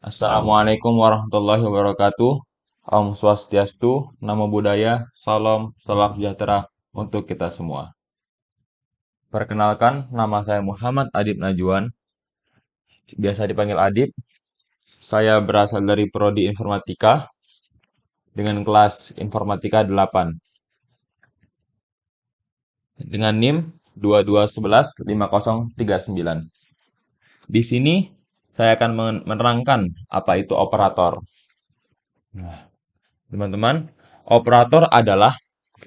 Assalamualaikum warahmatullahi wabarakatuh. Om Swastiastu, Namo Buddhaya, Salam, Salam Sejahtera untuk kita semua. Perkenalkan, nama saya Muhammad Adib Najwan, biasa dipanggil Adib. Saya berasal dari Prodi Informatika dengan kelas Informatika 8 dengan NIM 22115039. Di sini saya akan menerangkan apa itu operator. Nah, teman-teman, operator adalah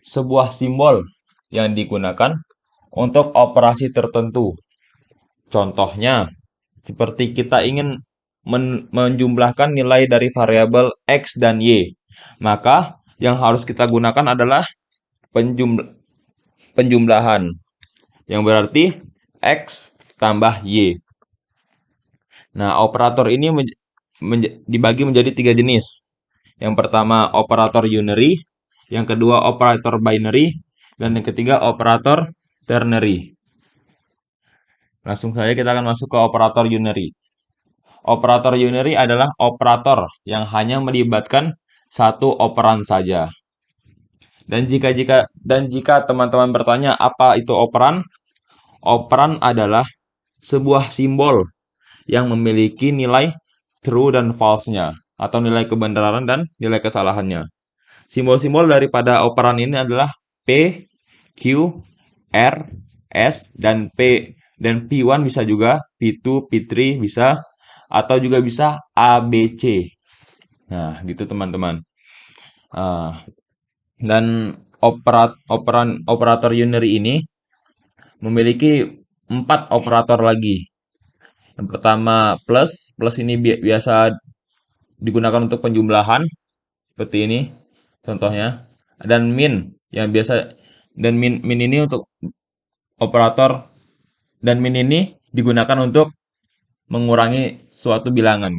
sebuah simbol yang digunakan untuk operasi tertentu. Contohnya, seperti kita ingin menjumlahkan nilai dari variabel X dan Y. Maka, yang harus kita gunakan adalah penjumlahan, yang berarti X tambah Y. Nah, operator ini dibagi menjadi 3 jenis. Yang pertama, operator unary. Yang kedua, operator binary. Dan yang ketiga, operator ternary. Langsung saja kita akan masuk ke operator unary. Operator unary adalah operator yang hanya melibatkan satu operan saja. Dan jika teman-teman bertanya apa itu operan? Operan adalah sebuah simbol yang memiliki nilai true dan false-nya, atau nilai kebenaran dan nilai kesalahannya. Simbol-simbol daripada operan ini adalah P, Q, R, S, dan P. Dan P1 bisa juga, P2, P3 bisa, atau juga bisa A, B, C. Nah, gitu teman-teman. Dan operator unary ini memiliki 4 operator lagi. Yang pertama plus, plus ini biasa digunakan untuk penjumlahan seperti ini contohnya. Dan min yang biasa, dan min ini untuk operator, dan min ini digunakan untuk mengurangi suatu bilangan.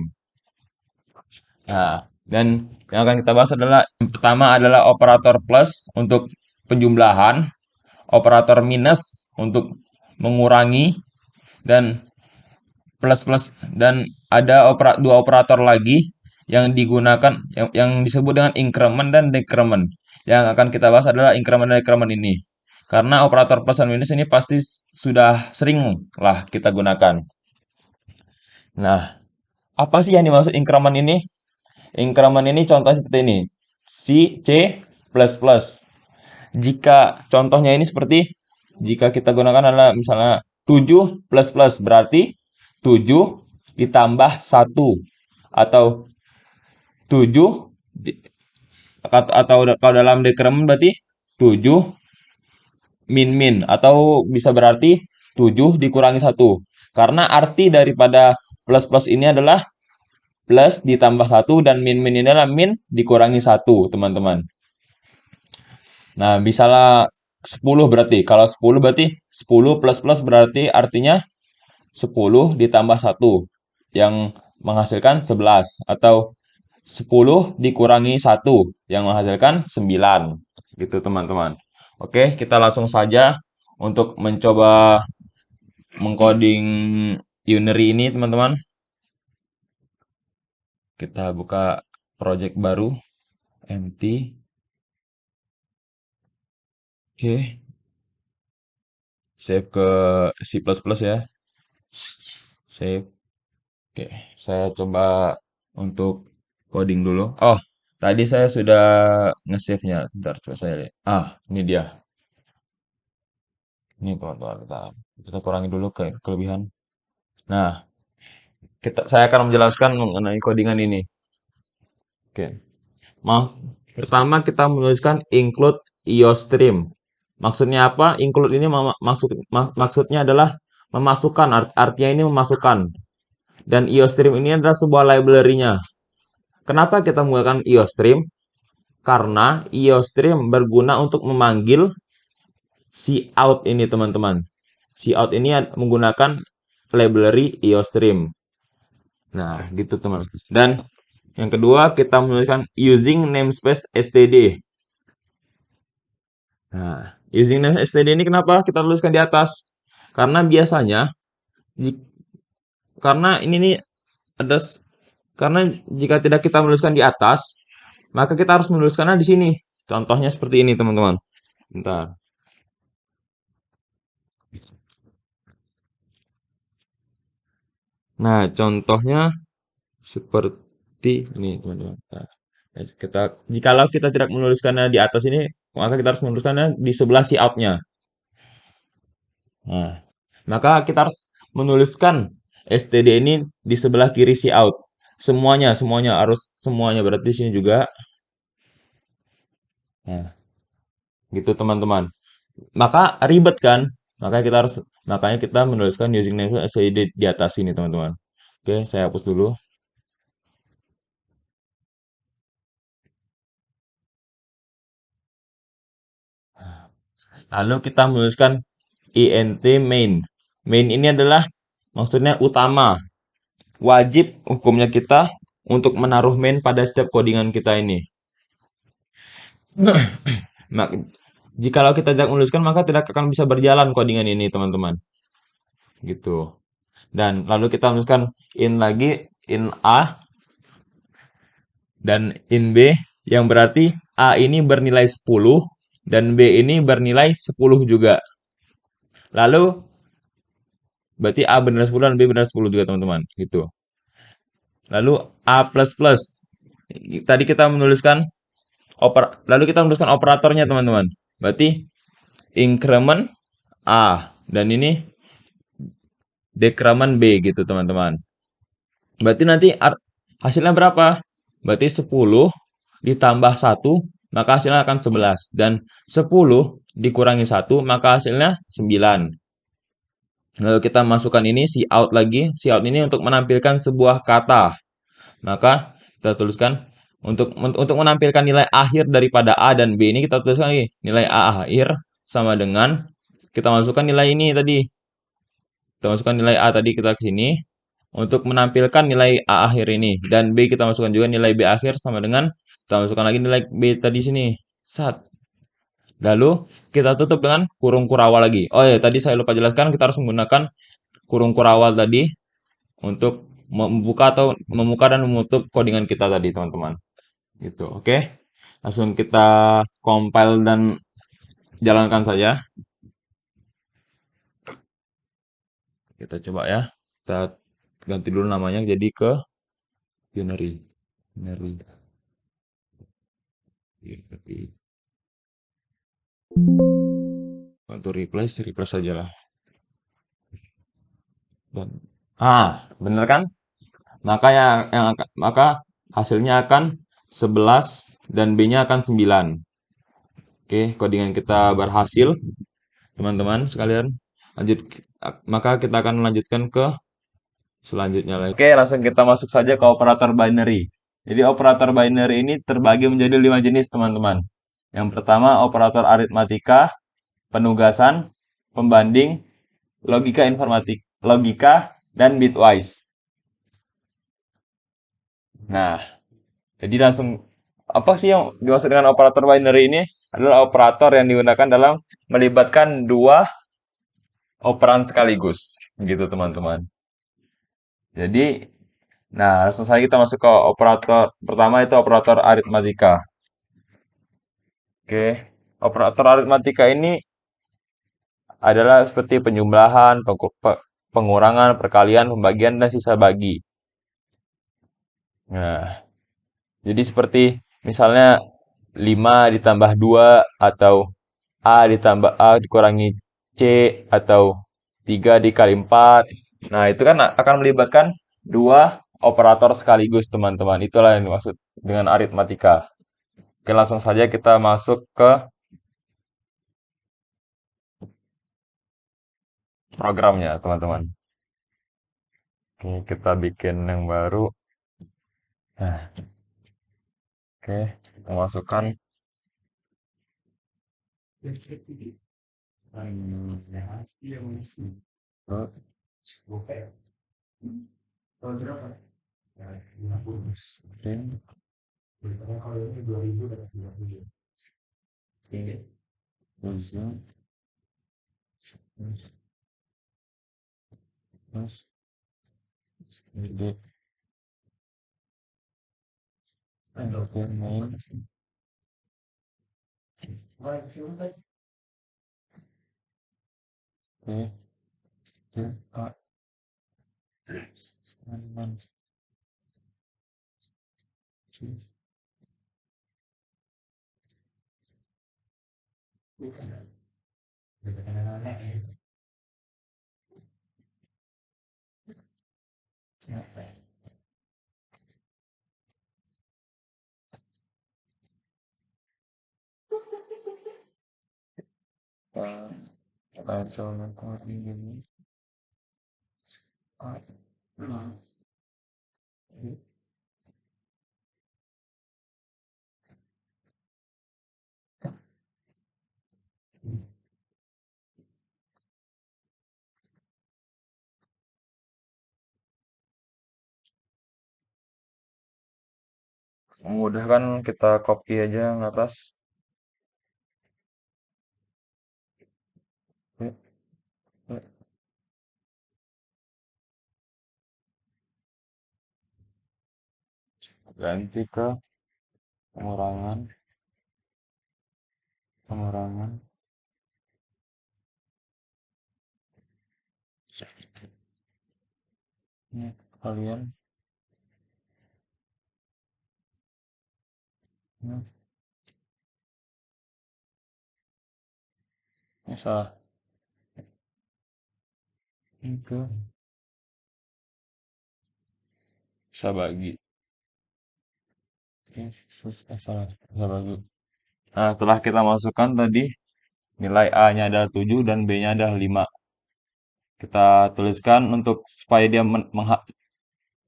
Nah, dan yang akan kita bahas adalah yang pertama adalah operator plus untuk penjumlahan, operator minus untuk mengurangi, dan plus plus, dan ada dua operator lagi yang digunakan yang disebut dengan increment dan decrement. Yang akan kita bahas adalah increment dan decrement ini. Karena operator plus dan minus ini pasti sudah sering lah kita gunakan. Nah, apa sih yang dimaksud increment ini? Increment ini contohnya seperti ini. C plus plus. Jika contohnya ini seperti, jika kita gunakan adalah misalnya 7 plus plus, berarti 7 ditambah 1. Atau 7 atau kalau dalam decrement berarti 7 min min, atau bisa berarti 7 dikurangi 1. Karena arti daripada plus plus ini adalah plus ditambah 1, dan min min ini adalah min dikurangi 1, teman-teman. Nah, misalnya 10 berarti. Kalau 10 berarti 10 plus plus berarti artinya 10 ditambah 1 yang menghasilkan 11, atau 10 dikurangi 1 yang menghasilkan 9. Gitu, teman-teman. Oke, kita langsung saja untuk mencoba mengcoding unary ini, teman-teman. Kita buka project baru, empty. Oke, save ke C++ ya. Save. Oke, saya coba untuk coding dulu. Oh, tadi saya sudah nge-save-nya. Sebentar, coba saya lihat. Ah, ini dia. Ini teman-teman, kita kurangi dulu ke kelebihan. Nah, saya akan menjelaskan mengenai codingan ini. Oke. Pertama kita menuliskan include IOStream. Maksudnya apa? Include ini maksudnya adalah memasukkan, artinya ini memasukkan. Dan IOStream ini adalah sebuah library-nya. Kenapa kita menggunakan IOStream? Karena IOStream berguna untuk memanggil cout ini, teman-teman. Cout ini menggunakan library IOStream. Nah, gitu teman. Dan yang kedua kita menuliskan using namespace std. Nah, using namespace std ini kenapa kita tuliskan di atas? Karena biasanya karena ini nih ada Karena jika tidak kita menuliskan di atas, maka kita harus menuliskannya di sini. Contohnya seperti ini, teman-teman. Bentar. Nah, contohnya seperti ini, teman-teman. Nah, jikalau kita tidak menuliskannya di atas ini, maka kita harus menuliskannya di sebelah si out-nya. Nah, maka kita harus menuliskan std ini di sebelah kiri si out. Semuanya, semuanya harus semuanya berarti di sini juga. Nah, gitu teman-teman. Maka ribet kan? Makanya kita menuliskan username SID di atas sini, teman-teman. Oke, saya hapus dulu. Lalu kita menuliskan int main. Main ini adalah maksudnya utama. Wajib hukumnya kita untuk menaruh main pada setiap codingan kita ini. Mak- Jikalau kita tidak menuliskan, maka tidak akan bisa berjalan codingan ini, teman-teman. Gitu. Dan lalu kita menuliskan in lagi, in A dan in B, yang berarti A ini bernilai 10 dan B ini bernilai 10 juga. Lalu berarti A benar 10 dan B benar 10 juga, teman-teman. Gitu. Lalu A++. Tadi kita menuliskan lalu kita menuliskan operatornya, teman-teman. Berarti increment A dan ini decrement B gitu, teman-teman. Berarti nanti hasilnya berapa? Berarti 10 ditambah 1 maka hasilnya akan 11. Dan 10 dikurangi 1 maka hasilnya 9. Lalu kita masukkan ini si out lagi. Si out ini untuk menampilkan sebuah kata. Maka kita tuliskan untuk menampilkan nilai akhir daripada A dan B ini kita tuliskan lagi nilai A akhir sama dengan kita masukkan nilai ini tadi. Kita masukkan nilai A tadi kita ke sini untuk menampilkan nilai A akhir ini dan B kita masukkan juga nilai B akhir sama dengan kita masukkan lagi nilai B tadi sini. Sat. Lalu kita tutup dengan kurung kurawal lagi. Oh ya, tadi saya lupa jelaskan kita harus menggunakan kurung kurawal tadi untuk membuka dan menutup codingan kita tadi, teman-teman. Gitu. Oke. Langsung kita compile dan jalankan saja. Kita coba ya. Kita ganti dulu namanya jadi ke Unary. Unary. Untuk replace saja lah. Dan bener kan? Maka hasilnya akan 11 dan B-nya akan 9. Oke, codingan kita berhasil, teman-teman sekalian. Lanjut maka kita akan melanjutkan ke selanjutnya lagi. Oke, langsung kita masuk saja ke operator binary. Jadi operator binary ini terbagi menjadi 5 jenis, teman-teman. Yang pertama operator aritmatika, penugasan, pembanding, logika, dan bitwise. Nah, jadi langsung apa sih yang dimaksud dengan operator binary ini? Adalah operator yang digunakan dalam melibatkan dua operan sekaligus, gitu teman-teman. Jadi, nah langsung saja kita masuk ke operator pertama itu operator aritmatika. Oke, operator aritmatika ini adalah seperti penjumlahan, pengurangan, perkalian, pembagian, dan sisa bagi. Nah, jadi seperti misalnya 5 ditambah 2 atau A ditambah A dikurangi C atau 3 dikali 4. Nah, itu kan akan melibatkan dua operator sekaligus, teman-teman. Itulah yang dimaksud dengan aritmatika. Oke, langsung saja kita masuk ke programnya, teman-teman. Oke, kita bikin yang baru. Nah, oke, kita masukkan. Oke, main. Oke, terus teman kacau ini. Memudahkan kita copy aja ke atas. Ganti ke pengurangan, pengurangan. Ini kalian, ini salah. Ini ke bisa bagi. Oke, salah. Bisa bagi. Nah, setelah kita masukkan tadi nilai A-nya ada 7 dan B-nya ada 5. Kita tuliskan untuk supaya dia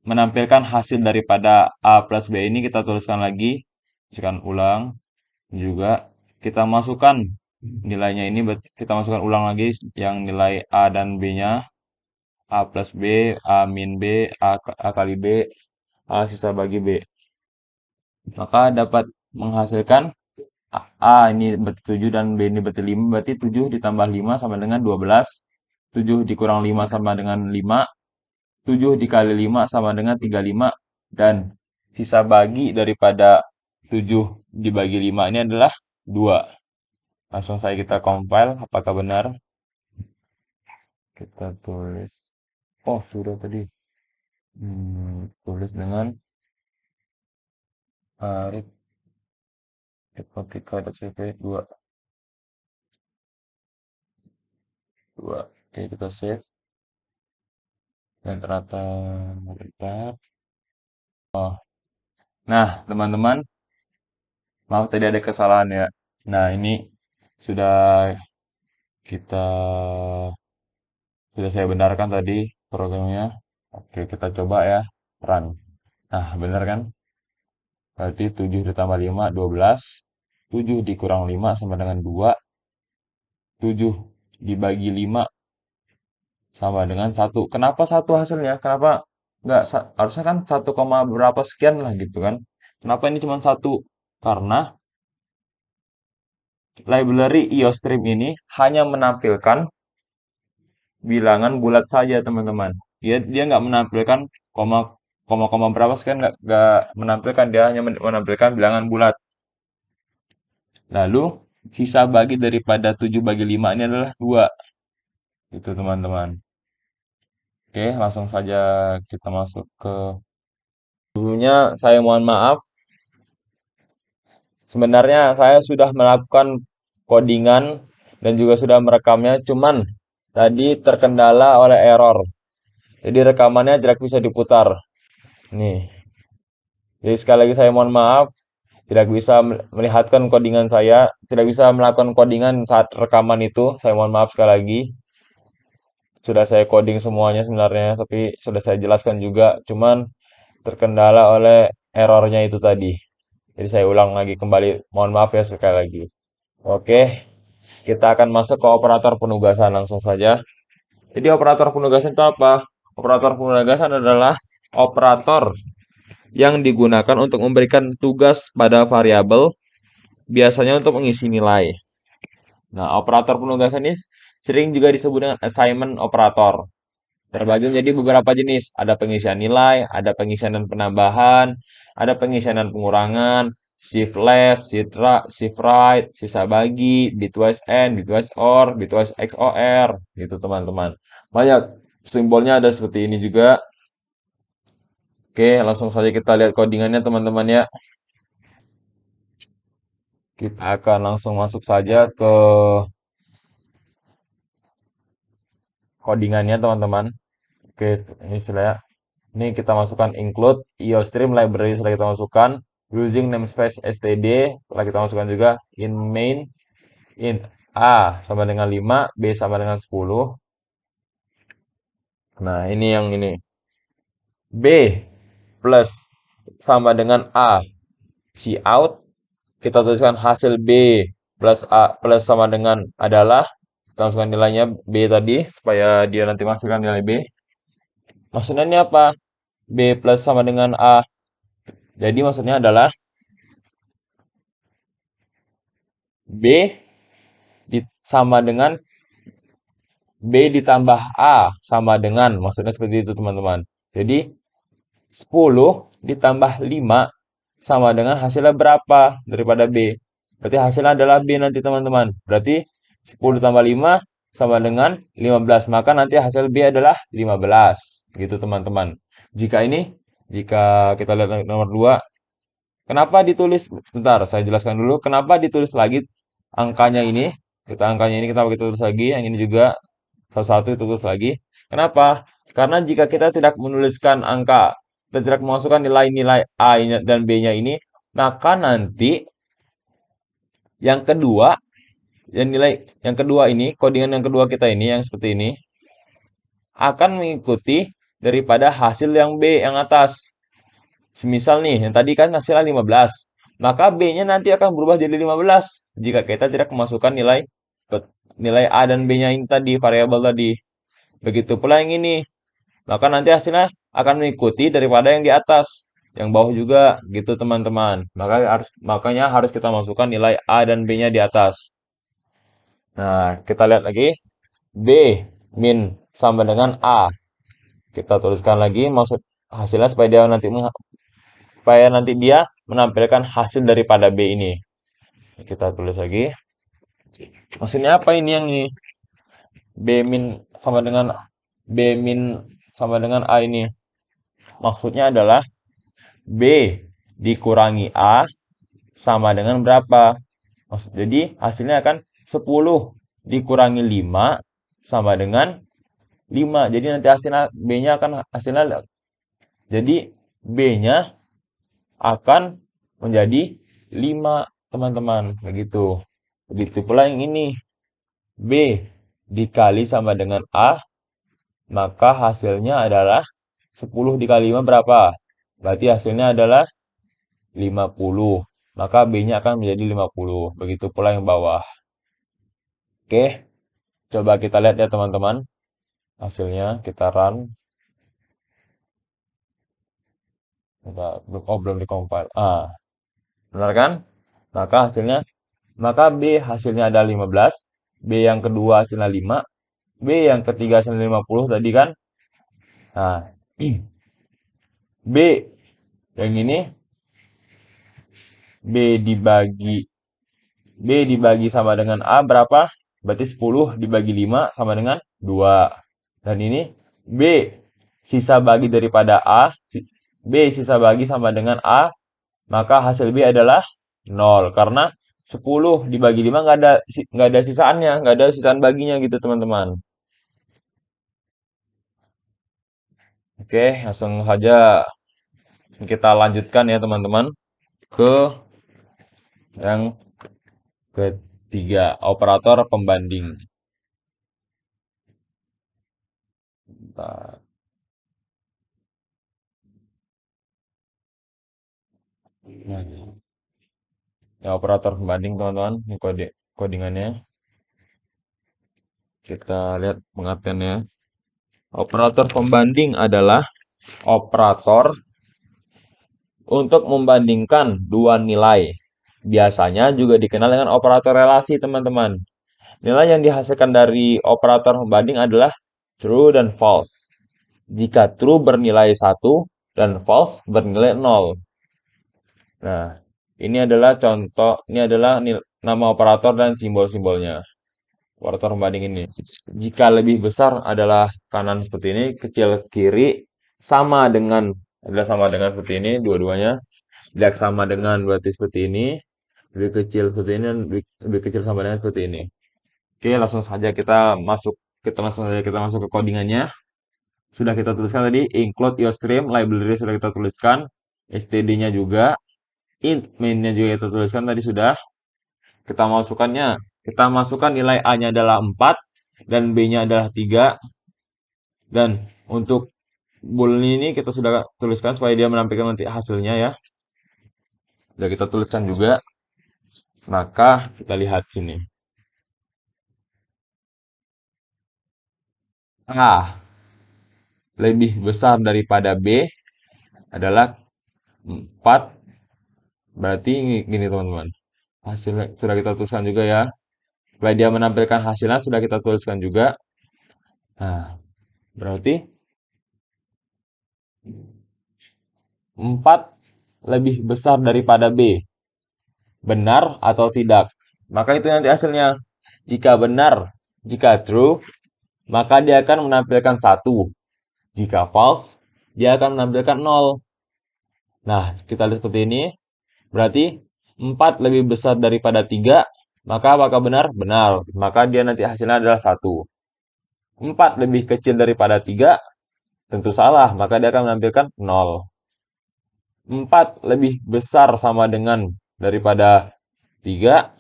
menampilkan hasil daripada A plus B ini kita tuliskan lagi. Tuliskan ulang juga. Kita masukkan nilainya ini, kita masukkan ulang lagi yang nilai A dan B-nya. A plus B, A min B, A kali B, A sisa bagi B. Maka dapat menghasilkan A ini berarti 7 dan B ini berarti 5. Berarti 7 ditambah 5 sama dengan 12. 7 dikurang 5 sama dengan 5. 7 dikali 5 sama dengan 35. Dan sisa bagi daripada 7 dibagi 5 ini adalah 2. Langsung saja kita compile. Apakah benar? Kita tulis. Oh, sudah tadi. Tulis dengan arif hipotika.cp 2. 2. Oke, kita save. Dan ternyata meledak. Oh, nah teman-teman, maaf tadi ada kesalahan ya. Nah ini sudah kita sudah saya benarkan tadi programnya. Oke, kita coba ya run. Nah, benar kan? Berarti 7 ditambah 5, 12. 7 dikurang 5 sama dengan 2. 7 dibagi 5 sama dengan 1. Kenapa satu hasilnya? Kenapa nggak harusnya kan 1, berapa sekian lah gitu kan? Kenapa ini cuma 1? Karena library IOStream ini hanya menampilkan bilangan bulat saja, teman-teman. Dia nggak menampilkan koma koma berapa sekian, nggak menampilkan, dia hanya menampilkan bilangan bulat. Lalu sisa bagi daripada 7 bagi 5 ini adalah 2. Itu teman-teman. Oke, langsung saja kita masuk ke dulunya. Saya mohon maaf. Sebenarnya saya sudah melakukan codingan dan juga sudah merekamnya, cuman tadi terkendala oleh error. Jadi rekamannya tidak bisa diputar. Nih. Jadi sekali lagi saya mohon maaf, tidak bisa melihatkan codingan saya, tidak bisa melakukan codingan saat rekaman itu. Saya mohon maaf sekali lagi. Sudah saya coding semuanya sebenarnya, tapi sudah saya jelaskan juga, cuman terkendala oleh errornya itu tadi. Jadi saya ulang lagi kembali, mohon maaf ya sekali lagi. Oke, kita akan masuk ke operator penugasan langsung saja. Jadi operator penugasan itu apa? Operator penugasan adalah operator yang digunakan untuk memberikan tugas pada variabel, biasanya untuk mengisi nilai. Nah, operator penugasan ini sering juga disebut dengan assignment operator. Terbagi menjadi beberapa jenis. Ada pengisian nilai, ada pengisian dan penambahan, ada pengisian dan pengurangan, shift left, shift right, sisa bagi, bitwise AND, bitwise OR, bitwise XOR, gitu teman-teman. Banyak simbolnya ada seperti ini juga. Oke, langsung saja kita lihat codingannya teman-teman ya. Kita akan langsung masuk saja ke codingannya teman-teman. Oke, ini sudah. Ini kita masukkan include IOStream library sudah kita masukkan. Using namespace std telah kita masukkan juga. In main int a sama dengan 5, b sama dengan 10. Nah, ini yang ini. B plus sama dengan a cout. Kita tuliskan hasil b plus a plus sama dengan adalah. Kita masukkan nilainya b tadi supaya dia nanti menghasilkan nilai b. Maksudnya ini apa? B plus sama dengan A. Jadi maksudnya adalah B sama dengan B ditambah A sama dengan, maksudnya seperti itu teman-teman. Jadi 10 ditambah 5 sama dengan hasilnya berapa daripada B. Berarti hasilnya adalah B nanti teman-teman. Berarti 10 tambah 5 sama dengan 15. Maka nanti hasil B adalah 15. Gitu teman-teman. Jika kita lihat nomor 2, kenapa ditulis? Bentar, saya jelaskan dulu. Kenapa ditulis lagi angkanya ini? Angkanya ini kenapa kita tulis lagi? Yang ini juga salah satu itu tulis lagi. Kenapa? Karena jika kita tidak menuliskan angka, kita tidak memasukkan nilai-nilai A dan B-nya ini, maka nanti yang kedua, yang kedua ini, codingan yang kedua kita ini, yang seperti ini, akan mengikuti daripada hasil yang B yang atas. Semisal nih, yang tadi kan hasilnya 15. Maka B-nya nanti akan berubah jadi 15 jika kita tidak memasukkan nilai A dan B-nya ini tadi, variabel tadi. Begitu pula yang ini. Maka nanti hasilnya akan mengikuti daripada yang di atas. Yang bawah juga gitu teman-teman. Makanya harus kita masukkan nilai A dan B-nya di atas. Nah, kita lihat lagi. B min sama dengan A. Kita tuliskan lagi maksud hasilnya supaya nanti dia menampilkan hasil daripada B ini. Kita tulis lagi. Maksudnya apa ini yang ini? B min sama dengan B min sama dengan A ini. Maksudnya adalah B dikurangi A sama dengan berapa? Jadi hasilnya akan 10 dikurangi 5 sama dengan 5. Jadi nanti hasilnya jadi B-nya akan menjadi 5, teman-teman. Begitu. Begitu pula yang ini. B dikali sama dengan A, maka hasilnya adalah 10 dikali 5 berapa? Berarti hasilnya adalah 50. Maka B-nya akan menjadi 50. Begitu pula yang bawah. Oke, coba kita lihat ya teman-teman. Hasilnya kita run. Belum dikompil. Benar kan? Maka B hasilnya ada 15, B yang kedua hasilnya 5, B yang ketiga hasilnya 50 tadi kan? Nah, B yang ini B dibagi sama dengan A berapa? Berarti 10 dibagi 5 sama dengan 2. Dan ini B sisa bagi daripada A, B sisa bagi sama dengan A, maka hasil B adalah 0 karena 10 dibagi 5 nggak ada sisaannya, nggak ada sisaan baginya gitu teman-teman. Oke, langsung saja kita lanjutkan ya teman-teman ke yang ketiga, operator pembanding. Bentar. Nah, ya operator pembanding teman-teman, ini codingannya. Kita lihat pengertiannya. Operator pembanding adalah operator untuk membandingkan dua nilai. Biasanya juga dikenal dengan operator relasi, teman-teman. Nilai yang dihasilkan dari operator pembanding adalah true dan false. jika true bernilai satu dan false bernilai nol. Nah, ini adalah contoh, ini adalah nama operator dan simbol-simbolnya. Operator pembanding ini. Jika lebih besar adalah kanan seperti ini, kecil kiri sama dengan adalah sama dengan seperti ini dua-duanya. Jika sama dengan berarti seperti ini, lebih kecil seperti ini dan lebih kecil sama dengan seperti ini. Oke, kita langsung saja kita masuk ke codingannya. Sudah kita tuliskan tadi include your stream library sudah kita tuliskan, std-nya juga, int main-nya juga kita tuliskan tadi sudah. Kita masukkan nilai A-nya adalah 4 dan B-nya adalah 3 dan untuk bool ini kita sudah tuliskan supaya dia menampilkan nanti hasilnya ya. Sudah kita tuliskan juga. Maka kita lihat sini. A lebih besar daripada B adalah 4. Berarti gini teman-teman. Hasilnya sudah kita tuliskan juga ya. Supaya dia menampilkan hasilnya sudah kita tuliskan juga. Nah, berarti 4 lebih besar daripada B. Benar atau tidak? Maka itu nanti hasilnya. Jika benar, jika true, maka dia akan menampilkan 1. Jika false, dia akan menampilkan 0. Nah, kita lihat seperti ini. Berarti 4 lebih besar daripada 3, maka apakah benar? Benar. Maka dia nanti hasilnya adalah 1. 4 lebih kecil daripada 3, tentu salah, maka dia akan menampilkan 0. 4 lebih besar sama dengan daripada 3,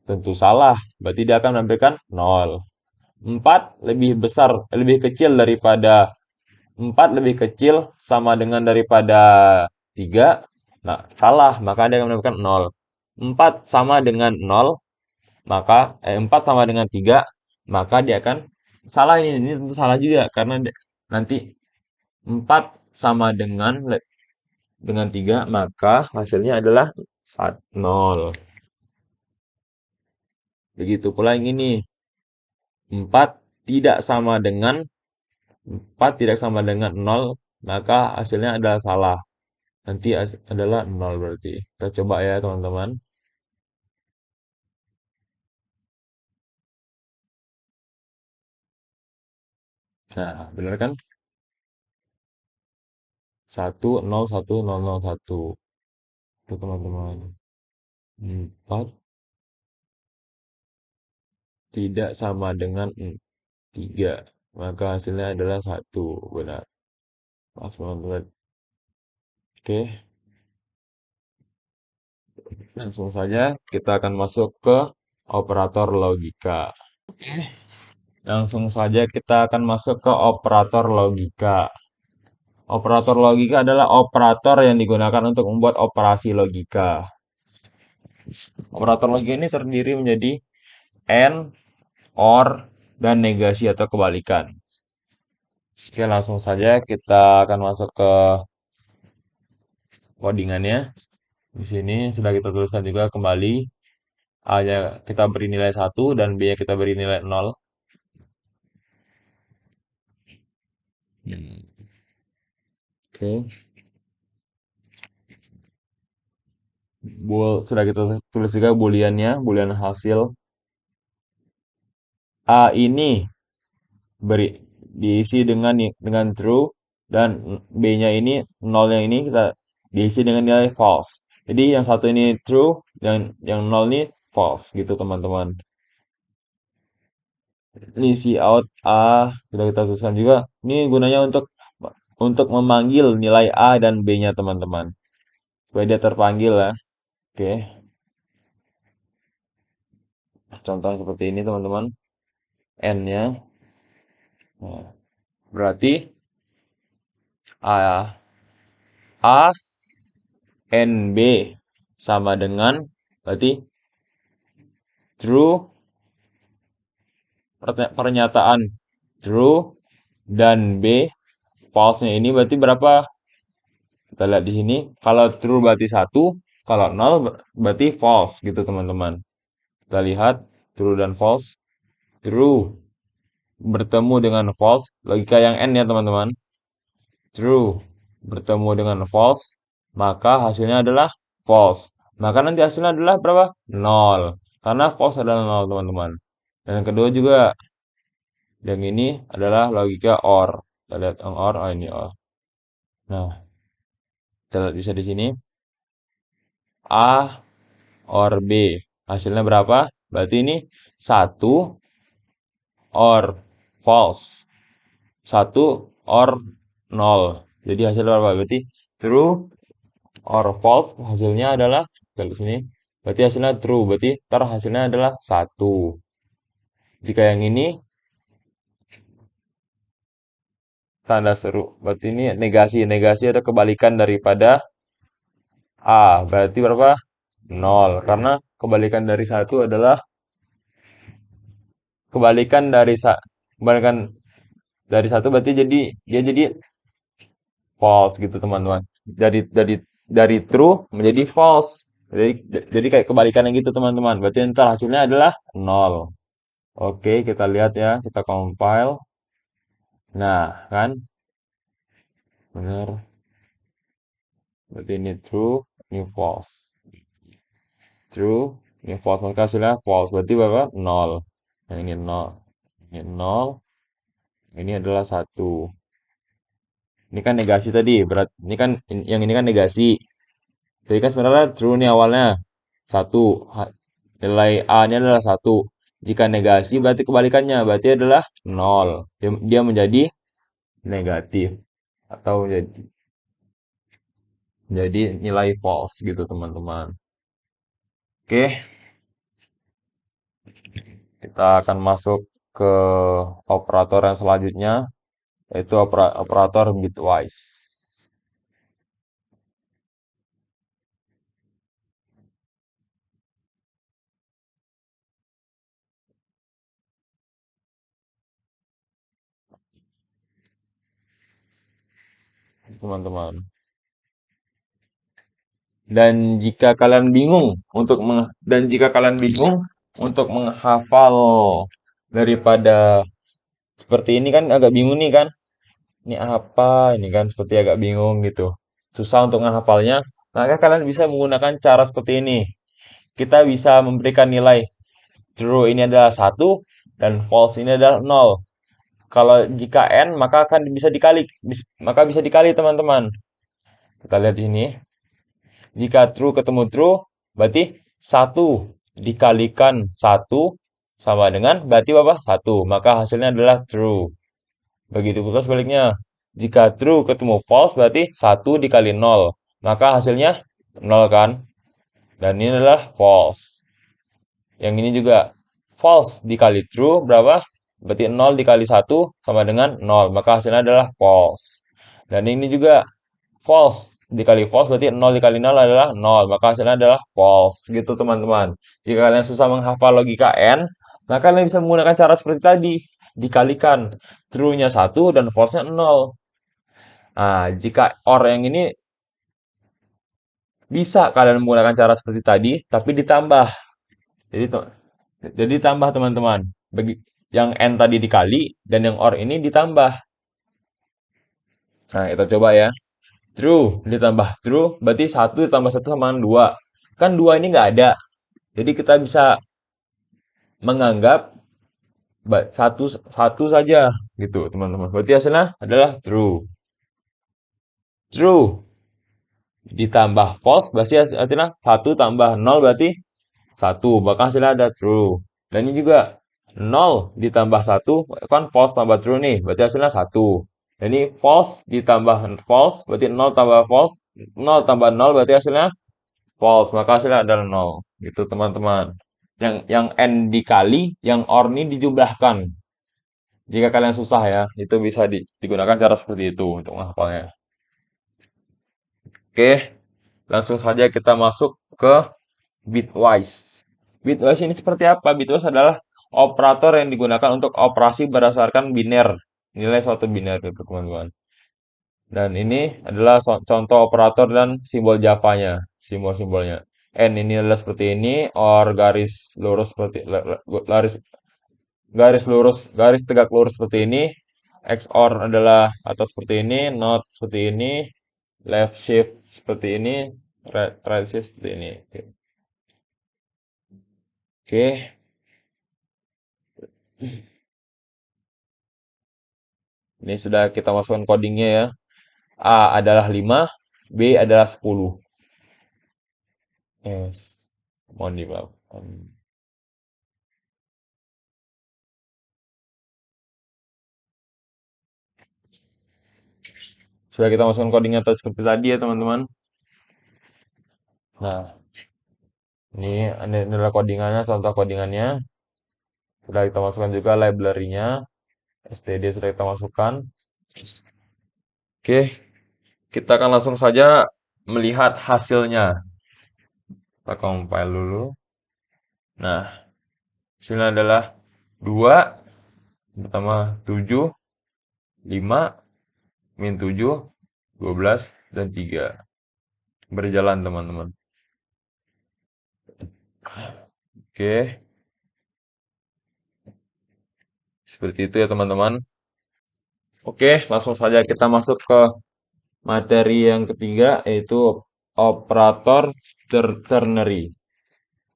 tentu salah, berarti dia akan menampilkan 0. 4 lebih kecil daripada 4 lebih kecil sama dengan daripada 3. Nah, salah, maka dia akan menampilkan 0. 4 sama dengan 0, 4 sama dengan 3, maka dia akan salah ini tentu salah juga karena nanti 4 sama dengan 3, maka hasilnya adalah 0. Begitu pula yang ini. 4 tidak sama dengan 4 tidak sama dengan 0, maka hasilnya adalah salah. Nanti adalah 0 berarti. Kita coba ya teman-teman. Nah, benar kan? 1, 0, 1, 0, 0, 1. Itu teman-teman. 4 tidak sama dengan 3. Maka hasilnya adalah 1. Benar. Maaf teman-teman. Oke, langsung saja kita akan masuk ke operator logika. Oke, langsung saja kita akan masuk ke operator logika. Operator logika adalah operator yang digunakan untuk membuat operasi logika. Operator logika ini terdiri menjadi AND, OR, dan negasi atau kebalikan. Oke, langsung saja kita akan masuk ke codingannya. Di sini sudah kita tuliskan juga kembali. A-nya kita beri nilai 1 dan B-nya kita beri nilai 0. Oke. Sudah kita tulis juga booleannya, boolean hasil. A ini diisi dengan true dan B-nya ini nolnya ini kita diisi dengan nilai false. Jadi yang satu ini true, yang nol ini false gitu teman-teman. Ini si out A sudah kita tuliskan juga. Ini gunanya untuk memanggil nilai A dan B-nya teman-teman. Supaya dia terpanggil ya. Oke. Contoh seperti ini teman-teman. N-nya. Nah, berarti A A NB sama dengan berarti true pernyataan true dan B false-nya ini berarti berapa? Kita lihat di sini. Kalau true berarti 1, kalau 0 berarti false gitu teman-teman. Kita lihat true dan false. True bertemu dengan false, logika yang N ya teman-teman. True bertemu dengan false, maka hasilnya adalah false. Maka nanti hasilnya adalah berapa? Nol. Karena false adalah nol, teman-teman. Dan yang kedua juga, yang ini adalah logika OR. Kita lihat yang OR, oh ini OR. Nah, kita lihat bisa di sini. A OR B. Hasilnya berapa? Berarti ini satu OR false. Satu OR nol. Jadi hasilnya berapa? Berarti true or false hasilnya adalah dari sini. Berarti hasilnya true. Berarti ntar hasilnya adalah satu. Jika yang ini tanda seru. Berarti ini negasi. Negasi atau kebalikan daripada A. Berarti berapa? Nol. Karena kebalikan dari satu adalah kebalikan dari kebalikan dari satu berarti jadi dia jadi false gitu teman-teman. Dari true menjadi false. Jadi kayak kebalikannya gitu teman-teman. Berarti ntar hasilnya adalah nol. Oke, kita lihat ya, kita compile. Nah, kan? Benar. Berarti ini true, ini false. True, ini false. Maka hasilnya false. Berarti berapa? Nol. Nah, ini nol. Ini nol. Ini adalah satu. Ini kan negasi tadi. Ini kan yang ini kan negasi. Jadi kan sebenarnya true nih awalnya. Satu. Nilai A-nya adalah satu. Jika negasi berarti kebalikannya. Berarti adalah nol. Dia menjadi negatif. Atau jadi nilai false gitu teman-teman. Oke, kita akan masuk ke operator yang selanjutnya, yaitu operator bitwise. Teman-teman. Dan jika kalian bingung untuk menghafal daripada seperti ini kan agak bingung nih kan. Ini apa? Ini kan seperti agak bingung gitu. Susah untuk menghafalnya. Maka kalian bisa menggunakan cara seperti ini. Kita bisa memberikan nilai true ini adalah satu dan false ini adalah nol. Kalau jika n maka akan maka bisa dikali teman-teman. Kita lihat di sini. Jika true ketemu true, berarti satu dikalikan satu sama dengan berarti apa? Satu. Maka hasilnya adalah true. Begitu pula sebaliknya. Jika true ketemu false, berarti satu dikali nol. Maka hasilnya nol kan? Dan ini adalah false. Yang ini juga false dikali true berapa? Berarti nol dikali satu sama dengan nol. Maka hasilnya adalah false. Dan ini juga false dikali false berarti nol dikali nol adalah nol. Maka hasilnya adalah false. Gitu teman-teman. Jika kalian susah menghafal logika N, maka kalian bisa menggunakan cara seperti tadi. Dikalikan true-nya satu dan false-nya nol. Nah, jika OR yang ini bisa kalian menggunakan cara seperti tadi, tapi ditambah. Jadi, jadi ditambah teman-teman. Bagi yang N tadi dikali dan yang OR ini ditambah. Nah, kita coba ya. True ditambah true, berarti satu ditambah satu sama dengan 2. Kan 2 ini nggak ada. Jadi kita bisa menganggap satu satu saja gitu, teman-teman. Berarti hasilnya adalah true. True ditambah false berarti hasilnya satu tambah nol berarti satu. Maka hasilnya ada true. Dan ini juga nol ditambah satu kan false tambah true nih. Berarti hasilnya satu. Dan ini false ditambah false berarti nol tambah false. Nol tambah nol berarti hasilnya false. Maka hasilnya adalah nol. Gitu teman-teman. Yang n dikali, yang or ini dijumlahkan. Jika kalian susah ya, itu bisa digunakan cara seperti itu untuk menghafalnya. Oke, langsung saja kita masuk ke bitwise. Bitwise ini seperti apa? Bitwise adalah operator yang digunakan untuk operasi berdasarkan biner, nilai suatu biner gitu teman-teman. Dan ini adalah contoh operator dan simbol Java-nya, simbol-simbolnya. N ini adalah seperti ini, or garis lurus seperti garis garis lurus, garis tegak lurus seperti ini. XOR adalah atau seperti ini, not seperti ini, left shift seperti ini, right shift seperti ini. Oke, ini sudah kita masukkan codingnya ya. A adalah 5, B adalah 10. Yes, mohon dimaafkan. Sudah kita masukkan codingnya seperti tadi ya teman-teman. Nah, ini adalah codingannya, contoh codingannya. Sudah kita masukkan juga library-nya. STD sudah kita masukkan. Oke, kita akan langsung saja melihat hasilnya. Kita compile dulu. Nah, hasilnya adalah 2, pertama 7, 5, min 7, 12, dan 3. Berjalan teman-teman. Oke, seperti itu ya teman-teman. Oke, langsung saja kita masuk ke materi yang ketiga, yaitu operator ternary.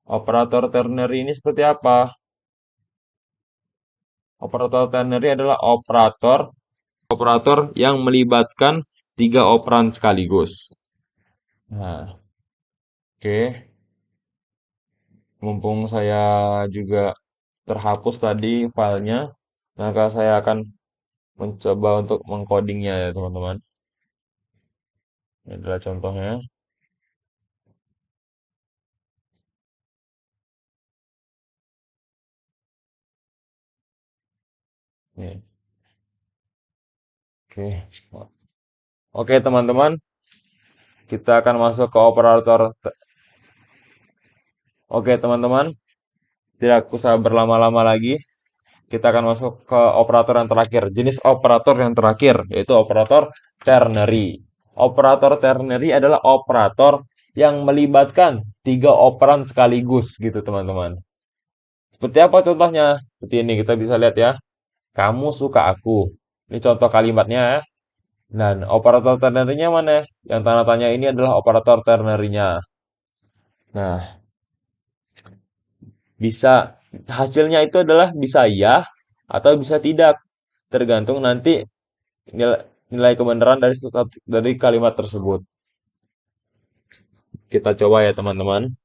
Operator ternary ini seperti apa? Operator ternary adalah operator yang melibatkan 3 operan sekaligus. Nah, oke. Mumpung saya juga terhapus tadi filenya, maka saya akan mencoba untuk mengcodingnya ya teman-teman. Ini adalah contohnya. Nih. Oke. Oke teman-teman, kita akan masuk ke operator. Oke teman-teman, tidak usah berlama-lama lagi. Kita akan masuk ke operator yang terakhir. Jenis operator yang terakhir, yaitu operator ternary. Operator ternary adalah operator yang melibatkan 3 operan sekaligus gitu teman-teman. Seperti apa contohnya? Seperti ini kita bisa lihat ya. Kamu suka aku. Ini contoh kalimatnya ya. Dan operator ternary-nya mana? Yang tanda tanya ini adalah operator ternary-nya. Nah, bisa hasilnya itu adalah bisa ya atau bisa tidak. Tergantung nanti nilai kebenaran dari kalimat tersebut. Kita coba ya teman-teman.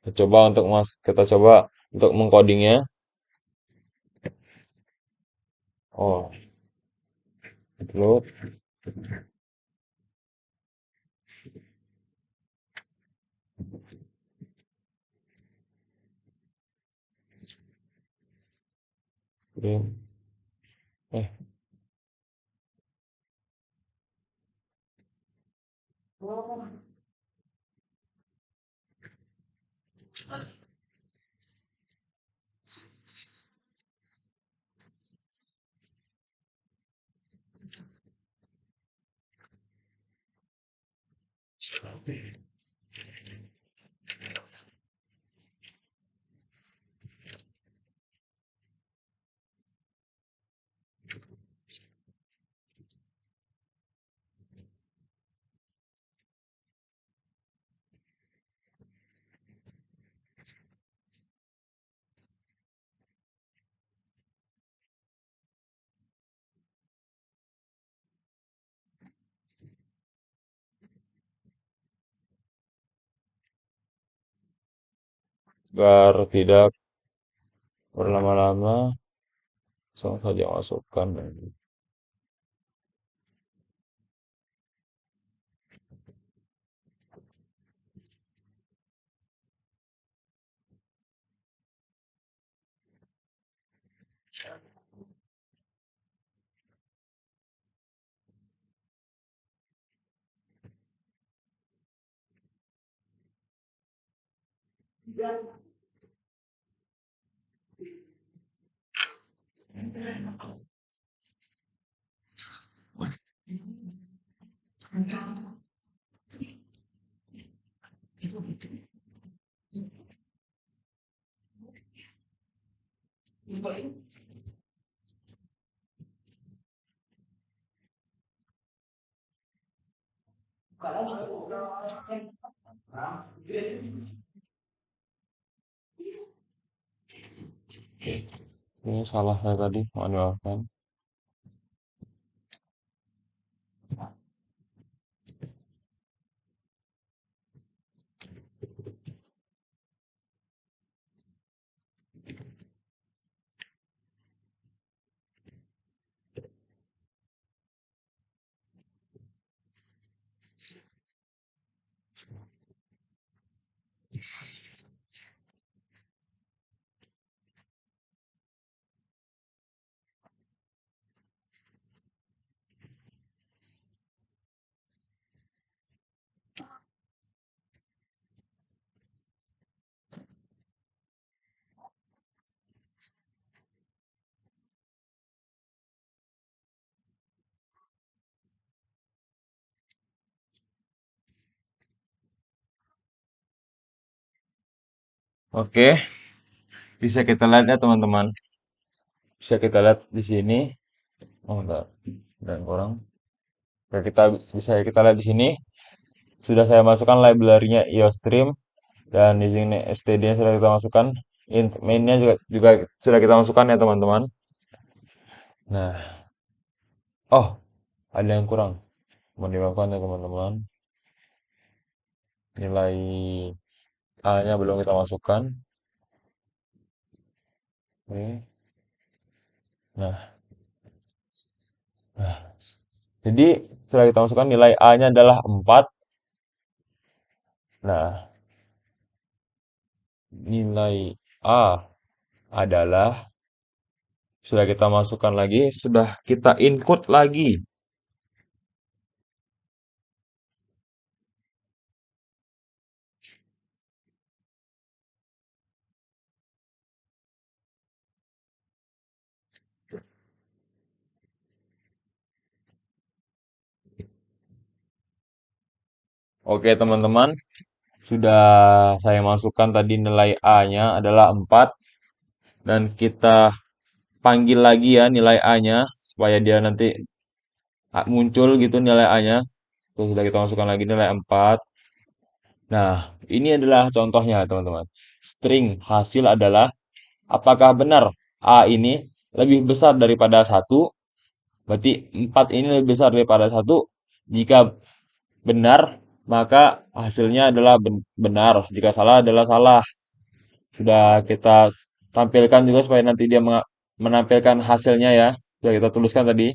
Kita coba untuk mengcodingnya. Oh, upload. Eh, agar tidak berlama-lama, langsung saja masukkan. Ini salah saya tadi, mohon dimaafkan. Oke, bisa kita lihat ya teman-teman. Bisa kita lihat di sini. Oh enggak, dan kurang. Oke, bisa kita lihat di sini. Sudah saya masukkan library-nya IOStream dan di sini std-nya sudah kita masukkan. Main-nya juga sudah kita masukkan ya teman-teman. Nah, oh ada yang kurang. Mohon dimaafkan ya teman-teman. Nilai A-nya belum kita masukkan. Oke. Nah, nah. Jadi setelah kita masukkan nilai A-nya adalah 4. Nah, nilai A adalah sudah kita masukkan lagi, sudah kita input lagi. Oke, teman-teman, sudah saya masukkan tadi nilai A-nya adalah 4 dan kita panggil lagi ya nilai A-nya supaya dia nanti muncul gitu nilai A-nya. Terus sudah kita masukkan lagi nilai 4. Nah, ini adalah contohnya, teman-teman. String hasil adalah apakah benar A ini lebih besar daripada satu? Berarti 4 ini lebih besar daripada satu. Jika benar, maka hasilnya adalah benar. Jika salah adalah salah. Sudah kita tampilkan juga supaya nanti dia menampilkan hasilnya ya. Sudah kita tuliskan tadi.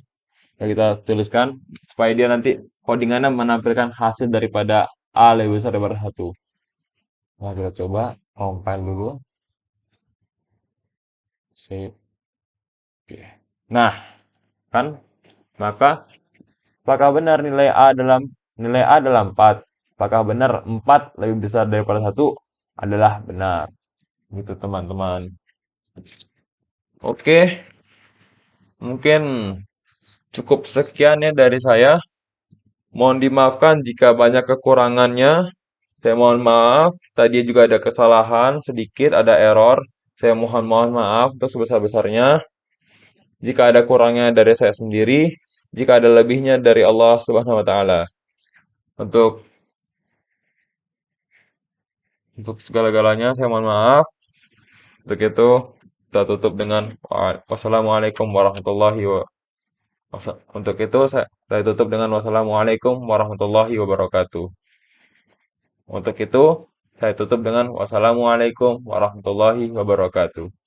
Sudah kita tuliskan supaya dia nanti codingannya menampilkan hasil daripada A lebih besar daripada satu. Nah, kita coba compile dulu. Save. Oke. Nah, kan? Maka apakah benar nilai A adalah 4? Apakah benar 4 lebih besar daripada satu? Adalah benar. Gitu teman-teman. Oke, mungkin cukup sekian ya dari saya. Mohon dimaafkan jika banyak kekurangannya. Saya mohon maaf. Tadi juga ada kesalahan sedikit, ada error. Saya mohon maaf untuk sebesar-besarnya. Jika ada kurangnya dari saya sendiri, jika ada lebihnya dari Allah Subhanahu wa taala. Untuk segala-galanya saya mohon maaf. Untuk itu kita tutup dengan wassalamualaikum warahmatullahi Untuk itu saya tutup dengan wassalamualaikum warahmatullahi wabarakatuh. Untuk itu saya tutup dengan wassalamualaikum warahmatullahi wabarakatuh.